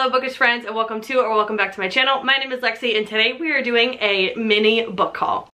Hello bookish friends, and welcome to or welcome back to my channel. My name is Lexi and today we are doing a mini book haul.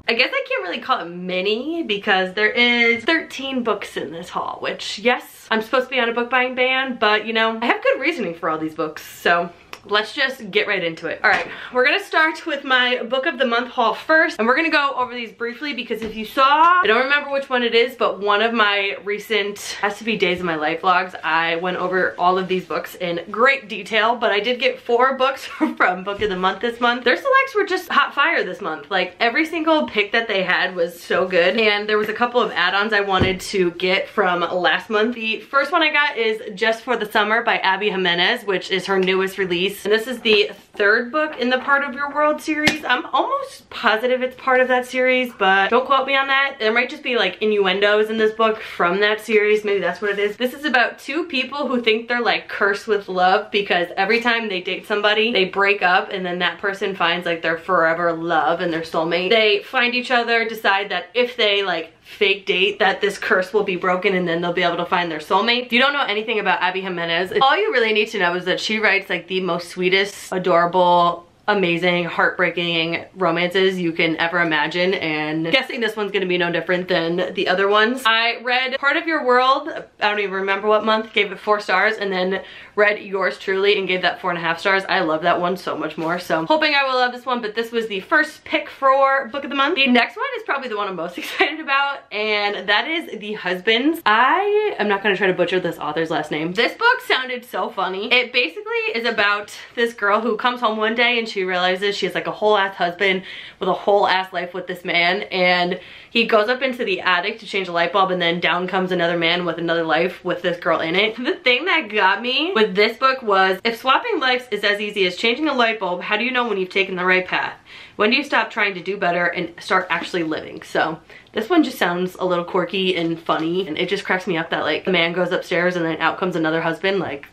I guess I can't really call it mini because there is 13 books in this haul, which yes, I'm supposed to be on a book buying ban, but you know, I have good reasoning for all these books, so let's just get right into it. All right, we're gonna start with my book of the month haul first, and we're gonna go over these briefly because if you saw, I don't remember which one it is, but one of my recent, has to be Days of My Life vlogs, I went over all of these books in great detail, but I did get 4 books from book of the month this month. Their selects were just hot fire this month. Like every single pick that they had was so good, and there was a couple of add-ons I wanted to get from last month. The first one I got is Just for the Summer by Abby Jimenez, which is her newest release. And this is the 3rd book in the Part of Your World series. I'm almost positive it's part of that series, but don't quote me on that. There might just be like innuendos in this book from that series. Maybe that's what it is. This is about 2 people who think they're like cursed with love because every time they date somebody, they break up and then that person finds like their forever love and their soulmate. They find each other, decide that if they like fake date that this curse will be broken and then they'll be able to find their soulmate. If you don't know anything about Abby Jimenez, all you really need to know is that she writes like the most sweetest, adorable, amazing, heartbreaking romances you can ever imagine, and I'm guessing this one's gonna be no different than the other ones. I read Part of Your World, I don't even remember what month, gave it 4 stars, and then read Yours Truly and gave that 4.5 stars. I love that one so much more, so hoping I will love this one, but this was the first pick for book of the month. The next one is probably the one I'm most excited about, and that is The Husbands. I am not gonna try to butcher this author's last name. This book sounded so funny. It basically is about this girl who comes home one day and she realizes she has like a whole ass husband with a whole ass life with this man, and he goes up into the attic to change a light bulb and then down comes another man with another life with this girl in it. The thing that got me with this book was, if swapping lives is as easy as changing a light bulb, how do you know when you've taken the right path? When do you stop trying to do better and start actually living? So this one just sounds a little quirky and funny, and it just cracks me up that like the man goes upstairs and then out comes another husband. Like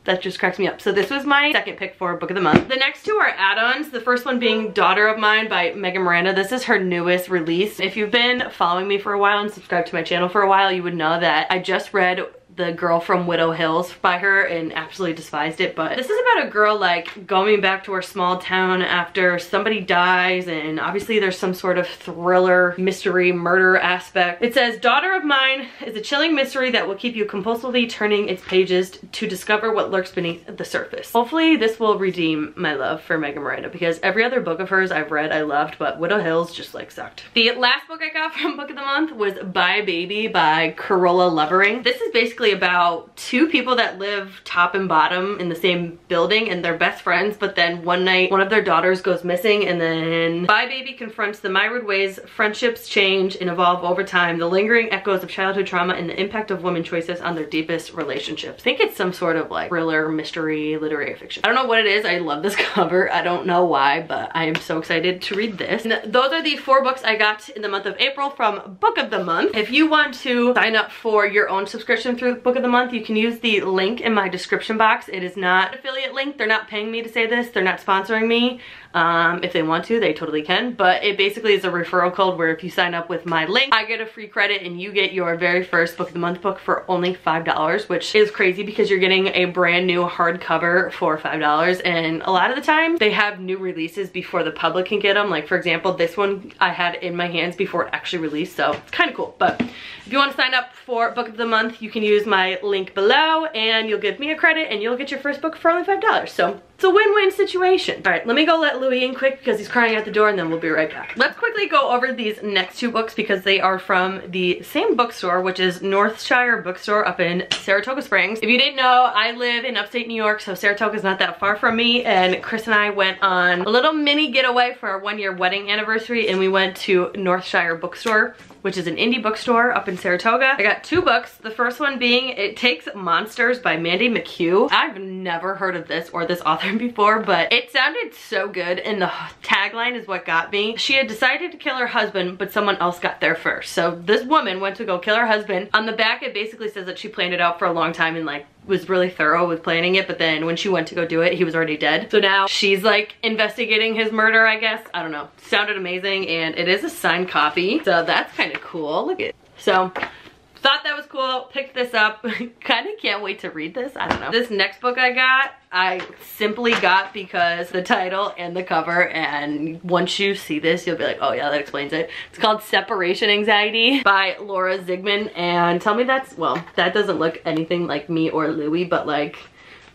that just cracks me up. So this was my second pick for book of the month. The next 2 are add-ons. The first one being Daughter of Mine by Megan Miranda. This is her newest release. If you've been following me for a while and subscribed to my channel for a while, you would know that I just read The Girl from Widow Hills by her and absolutely despised it. But this is about a girl like going back to her small town after somebody dies, and obviously there's some sort of thriller, mystery, murder aspect. It says, Daughter of Mine is a chilling mystery that will keep you compulsively turning its pages to discover what lurks beneath the surface. Hopefully this will redeem my love for Megan Miranda, because every other book of hers I've read I loved, but Widow Hills just like sucked. The last book I got from book of the month was Bye Baby by Carola Lovering. This is basically about 2 people that live top and bottom in the same building and they're best friends, but then one night one of their daughters goes missing, and then Bye Baby confronts the myriad ways friendships change and evolve over time, the lingering echoes of childhood trauma, and the impact of women choices on their deepest relationships. I think it's some sort of like thriller, mystery, literary fiction. I don't know what it is. I love this cover. I don't know why, but I am so excited to read this. And those are the 4 books I got in the month of April from book of the month. If you want to sign up for your own subscription through book of the month, you can use the link in my description box. It is not an affiliate link. They're not paying me to say this. They're not sponsoring me. If they want to, they totally can, but it basically is a referral code where if you sign up with my link, I get a free credit and you get your very first book of the month book for only $5, which is crazy because you're getting a brand new hardcover for $5, and a lot of the time they have new releases before the public can get them. Like for example, this one I had in my hands before it actually released, so it's kind of cool. But if you want to sign up for book of the month, you can use my link below and you'll give me a credit and you'll get your first book for only $5. So it's a win-win situation. All right, let me go let Louis in quick because he's crying at the door, and then we'll be right back. Let's quickly go over these next 2 books because they are from the same bookstore, which is Northshire Bookstore up in Saratoga Springs. If you didn't know, I live in upstate New York, so Saratoga's not that far from me, and Chris and I went on a little mini getaway for our 1-year wedding anniversary, and we went to Northshire Bookstore, which is an indie bookstore up in Saratoga. I got 2 books. The first one being It Takes Monsters by Mandy McHugh. I've never heard of this or this author before, but it sounded so good, and the tagline is what got me. She had decided to kill her husband, but someone else got there first. So this woman went to go kill her husband. On the back, it basically says that she planned it out for a long time and like was really thorough with planning it, but then when she went to go do it, he was already dead. So now she's like investigating his murder, I guess. I don't know. Sounded amazing, and it is a signed copy, so that's kind of cool. Look at it. So thought that was cool, picked this up. Kind of can't wait to read this. I don't know. This next book I simply got because the title and the cover, and once you see this, you'll be like, oh yeah, that explains it. It's called Separation Anxiety by Laura Zigman, and tell me well, that doesn't look anything like me or Louie, but like,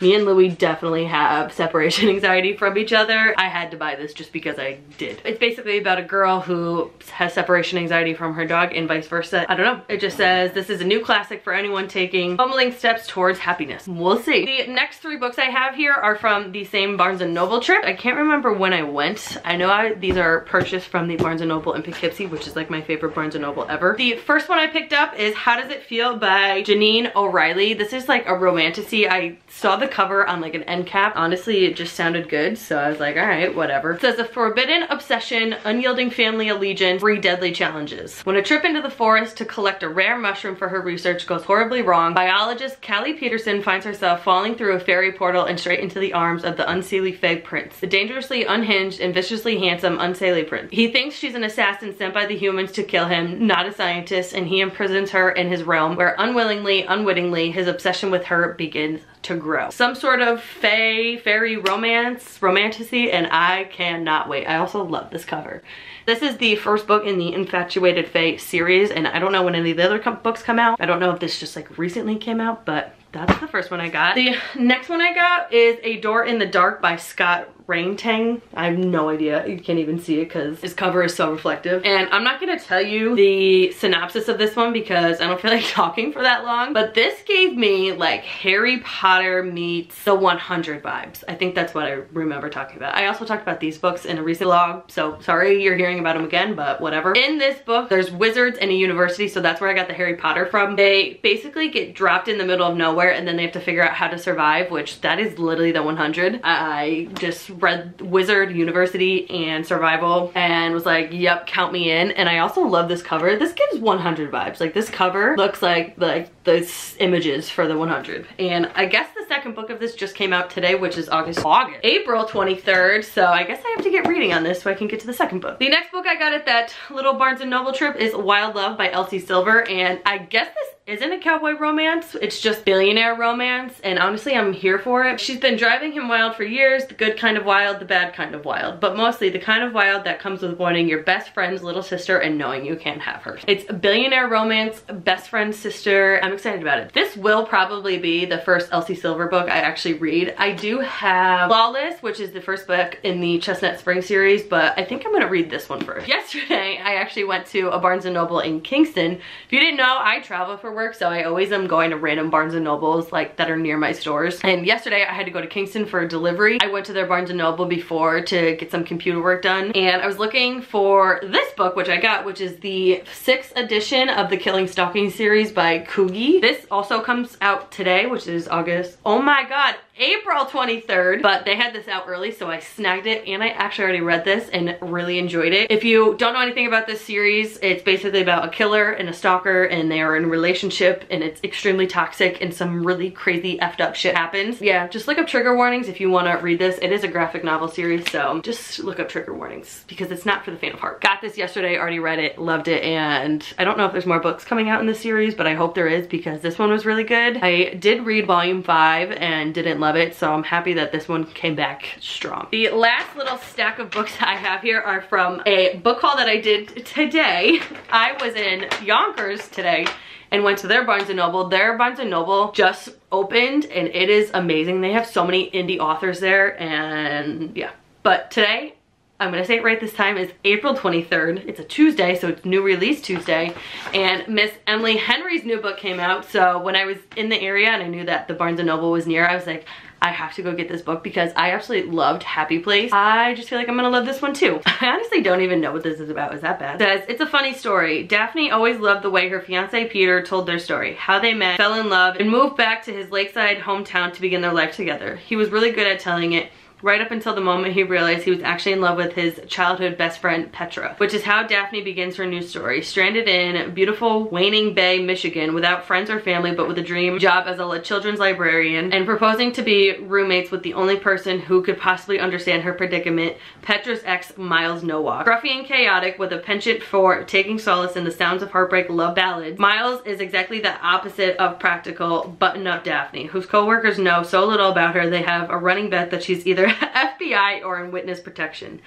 me and Louie definitely have separation anxiety from each other. I had to buy this just because I did. It's basically about a girl who has separation anxiety from her dog and vice versa. I don't know. It just says, this is a new classic for anyone taking fumbling steps towards happiness. We'll see. The next 3 books I have here are from the same Barnes & Noble trip. I can't remember when I went. I know these are purchased from the Barnes & Noble in Poughkeepsie, which is like my favorite Barnes & Noble ever. The first one I picked up is How Does It Feel by Janine O'Reilly. This is like a romantasy. I saw the cover on like an end cap. Honestly, it just sounded good, so I was like, all right, whatever. It says, a forbidden obsession, unyielding family allegiance, 3 deadly challenges. When a trip into the forest to collect a rare mushroom for her research goes horribly wrong, biologist Callie Peterson finds herself falling through a fairy portal and straight into the arms of the unseelie fake prince, the dangerously unhinged and viciously handsome unseelie prince. He thinks she's an assassin sent by the humans to kill him, not a scientist, and he imprisons her in his realm, where unwittingly, his obsession with her begins to grow. Some sort of fairy romantasy, and I cannot wait. I also love this cover. This is the first book in the Infatuated Fae series, and I don't know when any of the other books come out. I don't know if this just like recently came out, but that's the first one I got. The next one I got is A Door in the Dark by Scott Raintang. I have no idea. You can't even see it because his cover is so reflective. And I'm not gonna tell you the synopsis of this one because I don't feel like talking for that long, but this gave me like Harry Potter meets the 100 vibes. I think that's what I remember talking about. I also talked about these books in a recent vlog, so sorry you're hearing about them again, but whatever. In this book, there's wizards in a university, so that's where I got the Harry Potter from. They basically get dropped in the middle of nowhere and then they have to figure out how to survive, which that is literally the 100. I just read Wizard, University, and Survival and was like, yep, count me in. And I also love this cover. This gives 100 vibes. Like, this cover looks like those images for the 100. And I guess the second book of this just came out today, which is April 23rd. So I guess I have to get reading on this so I can get to the second book. The next book I got at that little Barnes & Noble trip is Wild Love by Elsie Silver. And I guess this isn't a cowboy romance, it's just billionaire romance, and honestly I'm here for it. She's been driving him wild for years, the good kind of wild, the bad kind of wild, but mostly the kind of wild that comes with wanting your best friend's little sister and knowing you can't have her. It's a billionaire romance, best friend sister. I'm excited about it. This will probably be the first Elsie Silver book I actually read. I do have Flawless, which is the first book in the Chestnut Spring series, but I think I'm gonna read this one first. Yesterday I actually went to a Barnes & Noble in Kingston. If you didn't know, I travel for work, so I always am going to random Barnes & Nobles like that are near my stores. And yesterday I had to go to Kingston for a delivery. I went to their Barnes & Noble before to get some computer work done, and I was looking for this book, which I got, which is the 6th edition of the Killing Stalking series by Coogie. This also comes out today, which is oh my god, April 23rd, but they had this out early, so I snagged it, and I actually already read this and really enjoyed it. If you don't know anything about this series, it's basically about a killer and a stalker, and they are in a relationship, and it's extremely toxic, and some really crazy effed up shit happens. Yeah, just look up trigger warnings if you want to read this. It is a graphic novel series, so just look up trigger warnings because it's not for the faint of heart. Got this yesterday, already read it, loved it, and I don't know if there's more books coming out in this series, but I hope there is because this one was really good. I did read volume 5 and didn't love it, so I'm happy that this one came back strong. The last little stack of books I have here are from a book haul that I did today. I was in Yonkers today and went to their Barnes & Noble. Their Barnes & Noble just opened and it is amazing. They have so many indie authors there, and yeah. But today, I'm gonna say it right this time, is April 23rd. It's a Tuesday, so it's new release Tuesday. And Miss Emily Henry's new book came out. So when I was in the area and I knew that the Barnes & Noble was near, I was like, I have to go get this book because I absolutely loved Happy Place. I just feel like I'm gonna love this one too. I honestly don't even know what this is about. Is that bad? It says, it's a funny story. Daphne always loved the way her fiance Peter told their story, how they met, fell in love, and moved back to his lakeside hometown to begin their life together. He was really good at telling it, right up until the moment he realized he was actually in love with his childhood best friend Petra, which is how Daphne begins her new story. Stranded in beautiful Waning Bay, Michigan, without friends or family, but with a dream job as a children's librarian, and proposing to be roommates with the only person who could possibly understand her predicament, Petra's ex, Miles Nowak. Gruffy and chaotic, with a penchant for taking solace in the sounds of heartbreak love ballads, Miles is exactly the opposite of practical, button-up Daphne, whose co-workers know so little about her they have a running bet that she's either FBI or in witness protection.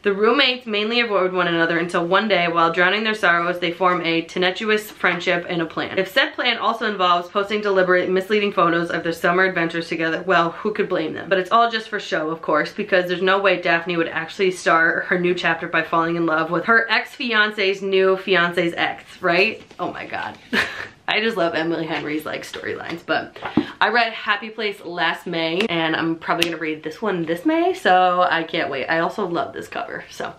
The roommates mainly avoid one another until one day, while drowning their sorrows, they form a tenuous friendship and a plan. If said plan also involves posting deliberate, misleading photos of their summer adventures together, well, who could blame them? But it's all just for show, of course, because there's no way Daphne would actually start her new chapter by falling in love with her ex-fiance's new fiance's ex, right? Oh my god. I just love Emily Henry's like storylines, but I read Happy Place last May and I'm probably gonna read this one this May, so I can't wait. I also love this cover, so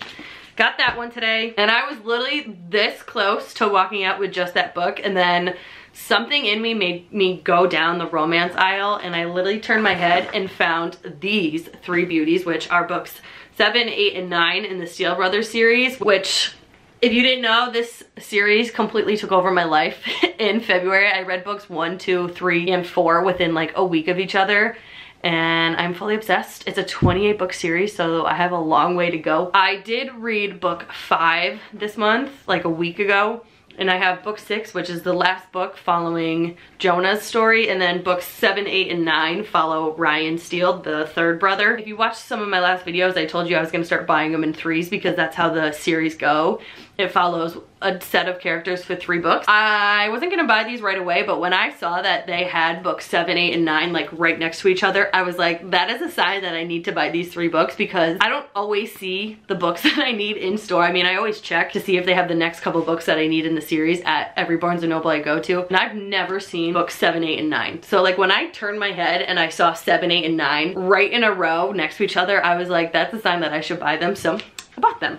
got that one today. And I was literally this close to walking out with just that book, and then something in me made me go down the romance aisle, and I literally turned my head and found these three beauties, which are books 7, 8, and 9 in the Steele Brothers series, which, if you didn't know, this series completely took over my life in February. I read books 1, 2, 3, and 4 within like a week of each other, and I'm fully obsessed. It's a 28 book series, so I have a long way to go. I did read book 5 this month, like a week ago, and I have book 6, which is the last book following Jonah's story, and then books 7, 8, and 9 follow Ryan Steele, the third brother. If you watched some of my last videos, I told you I was gonna start buying them in 3s because that's how the series go. It follows a set of characters for 3 books. I wasn't gonna buy these right away, but when I saw that they had books 7, 8, and 9 like right next to each other, I was like, that is a sign that I need to buy these 3 books, because I don't always see the books that I need in store. I mean, I always check to see if they have the next couple books that I need in the series at every Barnes & Noble I go to, and I've never seen books 7, 8, and 9. So like when I turned my head and I saw 7, 8, and 9 right in a row next to each other, I was like, that's a sign that I should buy them, so I bought them.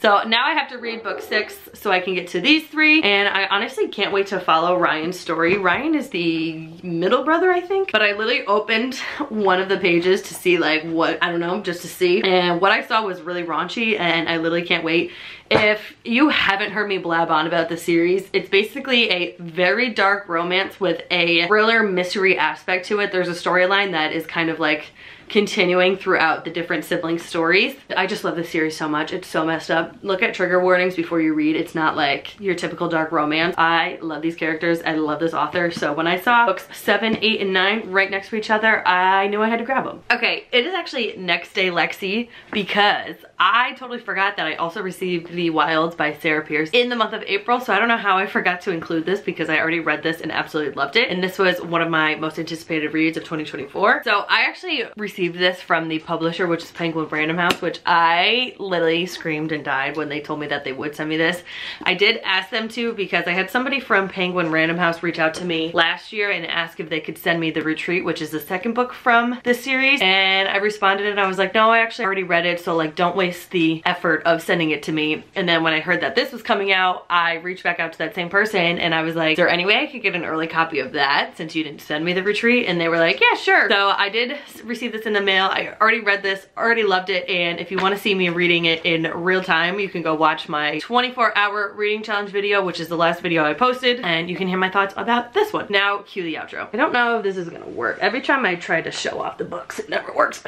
So now I have to read book 6 so I can get to these 3, and I honestly can't wait to follow Ryan's story. Ryan is the middle brother, I think, but I literally opened one of the pages to see like what, I don't know, just to see, and what I saw was really raunchy, and I literally can't wait. If you haven't heard me blab on about the series, it's basically a very dark romance with a thriller mystery aspect to it. There's a storyline that is kind of like continuing throughout the different sibling stories. I just love this series so much. It's so messed up. Look at trigger warnings before you read. It's not like your typical dark romance. I love these characters. I love this author. So when I saw books 7, 8, and 9 right next to each other, I knew I had to grab them. Okay, it is actually Next Day Lexi, because I totally forgot that I also received The Wilds by Sarah Pierce in the month of April. So I don't know how I forgot to include this, because I already read this and absolutely loved it. And this was one of my most anticipated reads of 2024. So I actually received this from the publisher, which is Penguin Random House, which I literally screamed and died when they told me that they would send me this. I did ask them to, because I had somebody from Penguin Random House reach out to me last year and ask if they could send me The Retreat, which is the second book from this series, and I responded and I was like, no, I actually already read it, so like don't waste the effort of sending it to me. And then when I heard that this was coming out, I reached back out to that same person and I was like, is there any way I could get an early copy of that since you didn't send me The Retreat? And they were like, yeah, sure. So I did receive this in the mail. I already read this, already loved it, and if you want to see me reading it in real time, you can go watch my 24-hour reading challenge video, which is the last video I posted, and you can hear my thoughts about this one. Now, cue the outro. I don't know if this is gonna work. Every time I try to show off the books, it never works.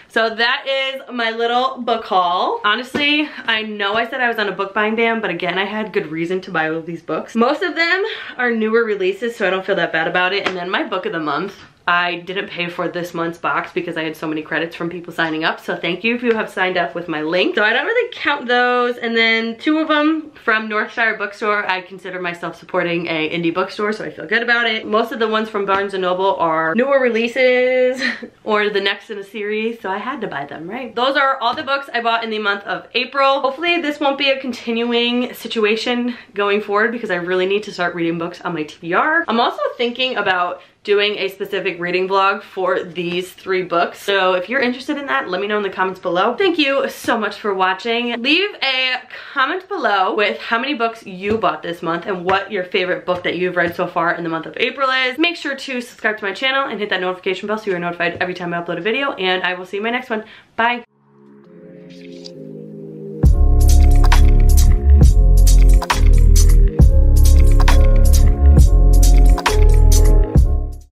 So that is my little book haul. Honestly, I know I said I was on a book buying ban, but again, I had good reason to buy all of these books. Most of them are newer releases, so I don't feel that bad about it. And then my book of the month, I didn't pay for this month's box because I had so many credits from people signing up. So thank you if you have signed up with my link. So I don't really count those. And then 2 of them from Northshire Bookstore. I consider myself supporting a indie bookstore, so I feel good about it. Most of the ones from Barnes & Noble are newer releases or the next in a series, so I had to buy them, right? Those are all the books I bought in the month of April. Hopefully this won't be a continuing situation going forward, because I really need to start reading books on my TBR. I'm also thinking about doing a specific reading vlog for these 3 books. So if you're interested in that, let me know in the comments below. Thank you so much for watching. Leave a comment below with how many books you bought this month and what your favorite book that you've read so far in the month of April is. Make sure to subscribe to my channel and hit that notification bell so you're notified every time I upload a video, and I will see you in my next one. Bye.